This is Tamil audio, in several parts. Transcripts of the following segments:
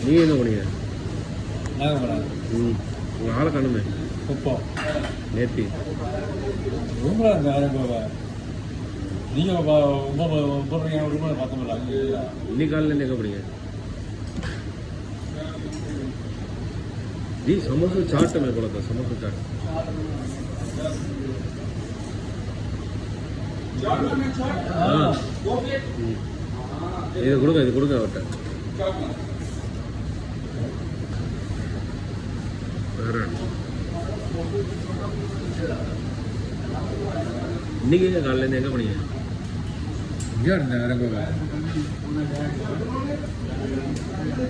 நீங்கள் எங்கே போனீங்க? நாகப்படம். உங்கள் ஆளை காணுமே. குப்பம் நேர்த்தி ரூமில் இருந்த ஆரம்ப நீங்கள் போடுறீங்க ரூமில் பார்த்தோம்ல. இன்னைக்கு காலையில் எங்கே போனீங்க? जी समोसा चाट मैं बोला था, समोसा चाट हाँ இது கொடுங்க அவர்கிட்ட. இன்னைக்கு காலையில் எங்கே போனீங்க? இங்கே இருந்தேன் அரங்கோவா.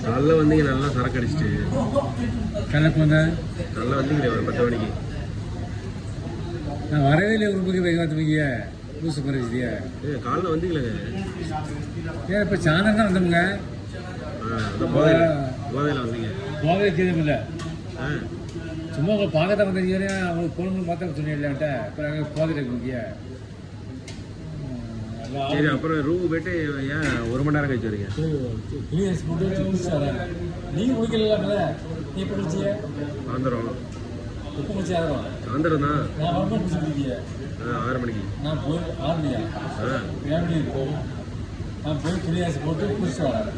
காலைல வந்தீங்க, நல்லா சரக்கு அடிச்சிட்டு. கணக்கு வந்தேன் நல்லா வந்தீங்களே ஒரு 10 மணிக்கு. நான் வரவே இல்லை. ஒரு பக்கம் வைக்காத்துவீங்க லூசு பறிச்சிட்டியா? காலைல வந்தீங்களேங்க. ஏன் இப்போ சாயந்தரம் தான் வந்தோமுங்க. போதையில் வந்தீங்க. போகவே கேதுமில்ல. சும்மா உங்களை பார்க்கத்தான் வந்தீங்க. அவங்களுக்கு போகணும்னு பார்த்தா சொன்னேன் இல்லைன்ட்ட. அப்புறம் அங்கே போதையில் இருக்கீங்க. சரி, அப்புறம் ரூமுக்கு போயிட்டு ஏன் 1 மணி நேரம் கழிச்சு வரீங்க? நீங்கள் குடிக்கல. நீ எப்போ குடிச்சிய? சாயந்தரம். எப்போ குடிச்சி? சாயந்தரம் தான். நான் வரணும் குடிச்சிருக்கீங்க. 6 மணிக்கு. நான் போய் 6 மணியா? 7 மணி இருக்கும். நான் போய் துணியாசி போட்டு குடிச்சிட்டு வரேன்.